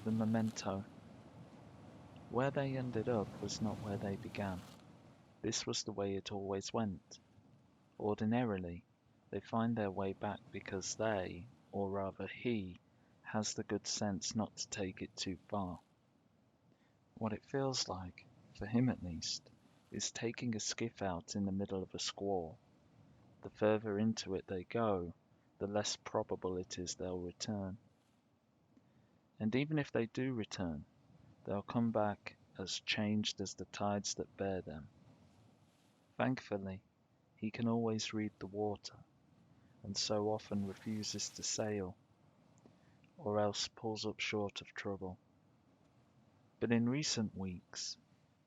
the memento. Where they ended up was not where they began. This was the way it always went. Ordinarily, they find their way back because they, or rather he, has the good sense not to take it too far. What it feels like, for him at least, is taking a skiff out in the middle of a squall. The further into it they go, the less probable it is they'll return. And even if they do return, they'll come back as changed as the tides that bear them. Thankfully, he can always read the water, and so often refuses to sail, or else pulls up short of trouble. But in recent weeks,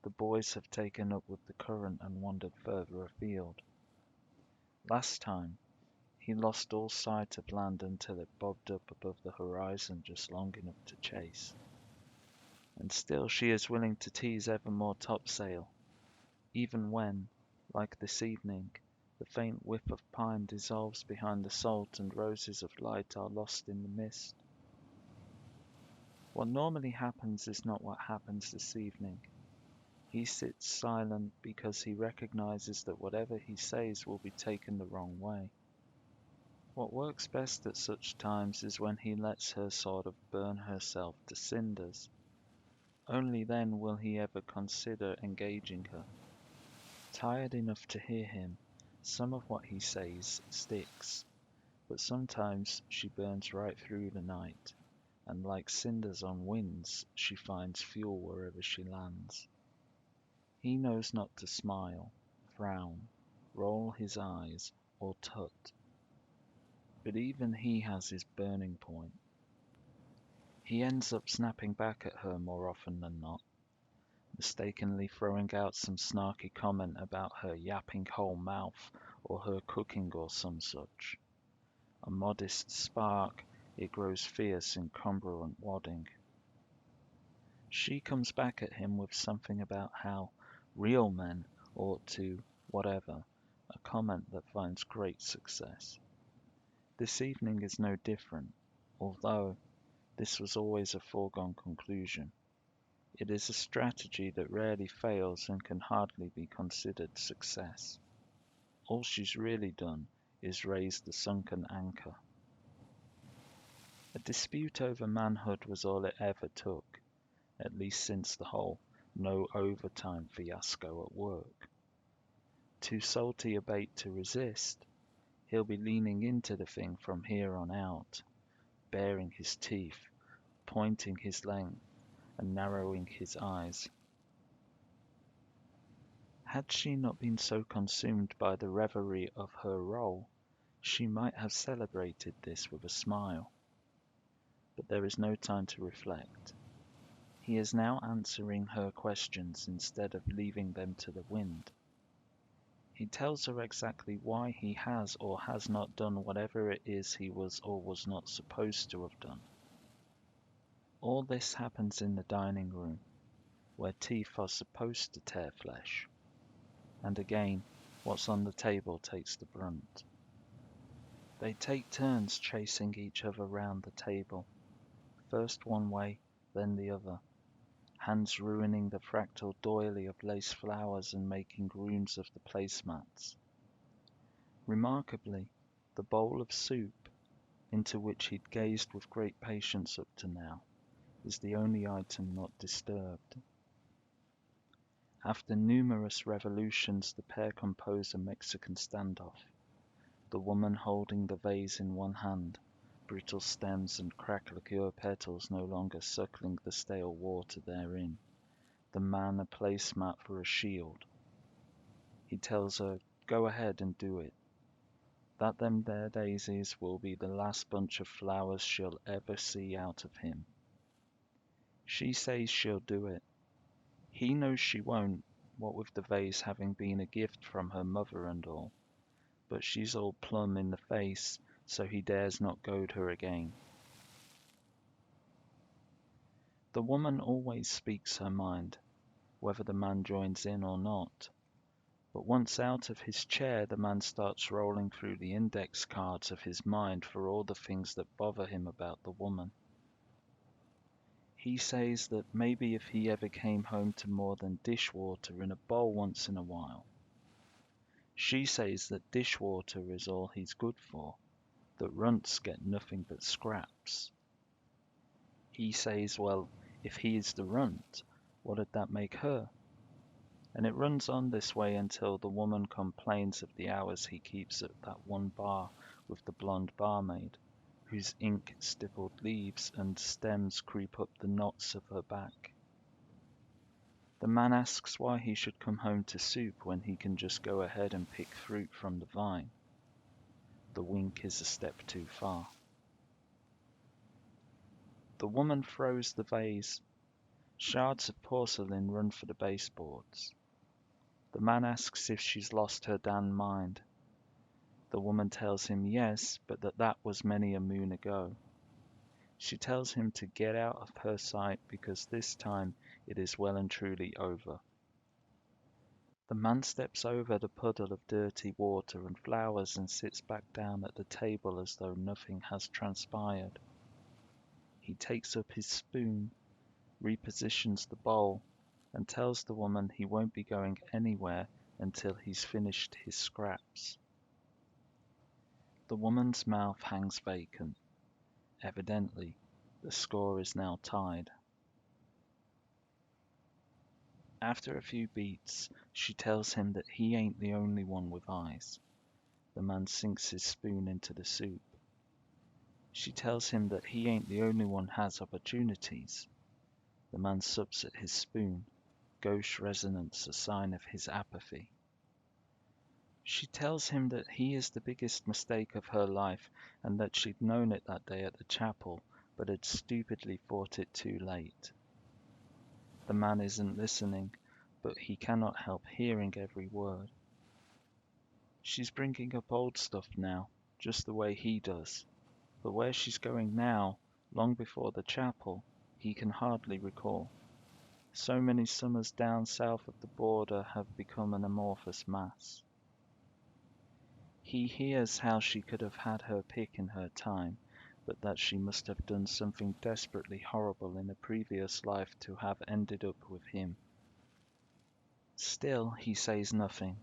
the boys have taken up with the current and wandered further afield. Last time, he lost all sight of land until it bobbed up above the horizon just long enough to chase. And still she is willing to tease ever more topsail, even when, like this evening, the faint whiff of pine dissolves behind the salt and roses of light are lost in the mist. What normally happens is not what happens this evening. He sits silent because he recognizes that whatever he says will be taken the wrong way. What works best at such times is when he lets her sort of burn herself to cinders. Only then will he ever consider engaging her. Tired enough to hear him, some of what he says sticks, but sometimes she burns right through the night, and like cinders on winds, she finds fuel wherever she lands. He knows not to smile, frown, roll his eyes, or tut, but even he has his burning point. He ends up snapping back at her more often than not, mistakenly throwing out some snarky comment about her yapping whole mouth or her cooking or some such. A modest spark, it grows fierce incongruent wadding. She comes back at him with something about how real men ought to whatever, a comment that finds great success. This evening is no different, although this was always a foregone conclusion. It is a strategy that rarely fails and can hardly be considered success. All she's really done is raise the sunken anchor. A dispute over manhood was all it ever took, at least since the whole no overtime fiasco at work. Too salty a bait to resist, he'll be leaning into the thing from here on out, baring his teeth, pointing his length, and narrowing his eyes. Had she not been so consumed by the reverie of her role, she might have celebrated this with a smile. But there is no time to reflect. He is now answering her questions instead of leaving them to the wind. He tells her exactly why he has or has not done whatever it is he was or was not supposed to have done. All this happens in the dining room, where teeth are supposed to tear flesh. And again, what's on the table takes the brunt. They take turns chasing each other round the table, first one way, then the other, hands ruining the fractal doily of lace flowers and making rooms of the placemats. Remarkably, the bowl of soup, into which he'd gazed with great patience up to now, is the only item not disturbed. After numerous revolutions, the pair compose a Mexican standoff, the woman holding the vase in one hand, brittle stems and cracked liqueur petals no longer suckling the stale water therein, the man a placemat for a shield. He tells her, go ahead and do it. That them there daisies will be the last bunch of flowers she'll ever see out of him. She says she'll do it. He knows she won't, what with the vase having been a gift from her mother and all, but she's all plumb in the face, so he dares not goad her again. The woman always speaks her mind, whether the man joins in or not, but once out of his chair the man starts rolling through the index cards of his mind for all the things that bother him about the woman. He says that maybe if he ever came home to more than dishwater in a bowl once in a while. She says that dishwater is all he's good for, that runts get nothing but scraps. He says, well, if he is the runt, what'd that make her? And it runs on this way until the woman complains of the hours he keeps at that one bar with the blonde barmaid, whose ink-stippled leaves and stems creep up the knots of her back. The man asks why he should come home to soup when he can just go ahead and pick fruit from the vine. The wink is a step too far. The woman throws the vase. Shards of porcelain run for the baseboards. The man asks if she's lost her damn mind. The woman tells him yes, but that was many a moon ago. She tells him to get out of her sight because this time it is well and truly over. The man steps over the puddle of dirty water and flowers and sits back down at the table as though nothing has transpired. He takes up his spoon, repositions the bowl, and tells the woman he won't be going anywhere until he's finished his scraps. The woman's mouth hangs vacant. Evidently, the score is now tied. After a few beats, she tells him that he ain't the only one with eyes. The man sinks his spoon into the soup. She tells him that he ain't the only one has opportunities. The man sups at his spoon, gauche resonance a sign of his apathy. She tells him that he is the biggest mistake of her life and that she'd known it that day at the chapel, but had stupidly thought it too late. The man isn't listening, but he cannot help hearing every word. She's bringing up old stuff now, just the way he does, but where she's going now, long before the chapel, he can hardly recall. So many summers down south of the border have become an amorphous mass. He hears how she could have had her pick in her time, but that she must have done something desperately horrible in a previous life to have ended up with him. Still, he says nothing.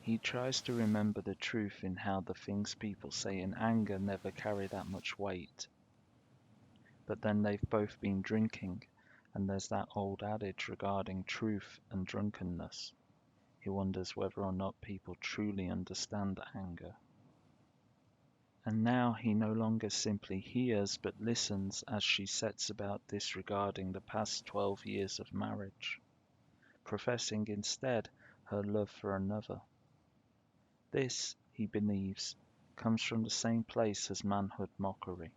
He tries to remember the truth in how the things people say in anger never carry that much weight. But then they've both been drinking, and there's that old adage regarding truth and drunkenness. He wonders whether or not people truly understand anger. And now he no longer simply hears but listens as she sets about disregarding the past 12 years of marriage, professing instead her love for another. This, he believes, comes from the same place as manhood mockery.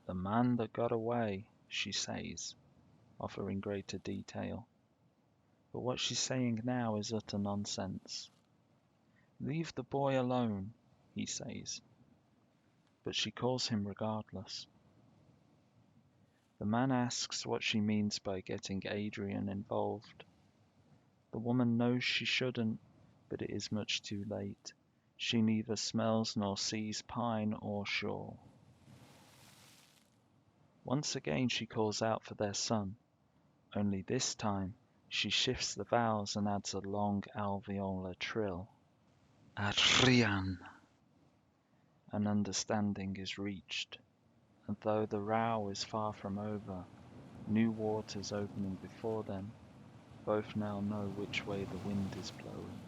The man that got away, she says, offering greater detail. But what she's saying now is utter nonsense. Leave the boy alone, he says. But she calls him regardless. The man asks what she means by getting Adrian involved. The woman knows she shouldn't, but it is much too late. She neither smells nor sees pine or shore. Once again she calls out for their son, only this time she shifts the vowels and adds a long alveolar trill. Adrian! An understanding is reached, and though the row is far from over, new waters opening before them, both now know which way the wind is blowing.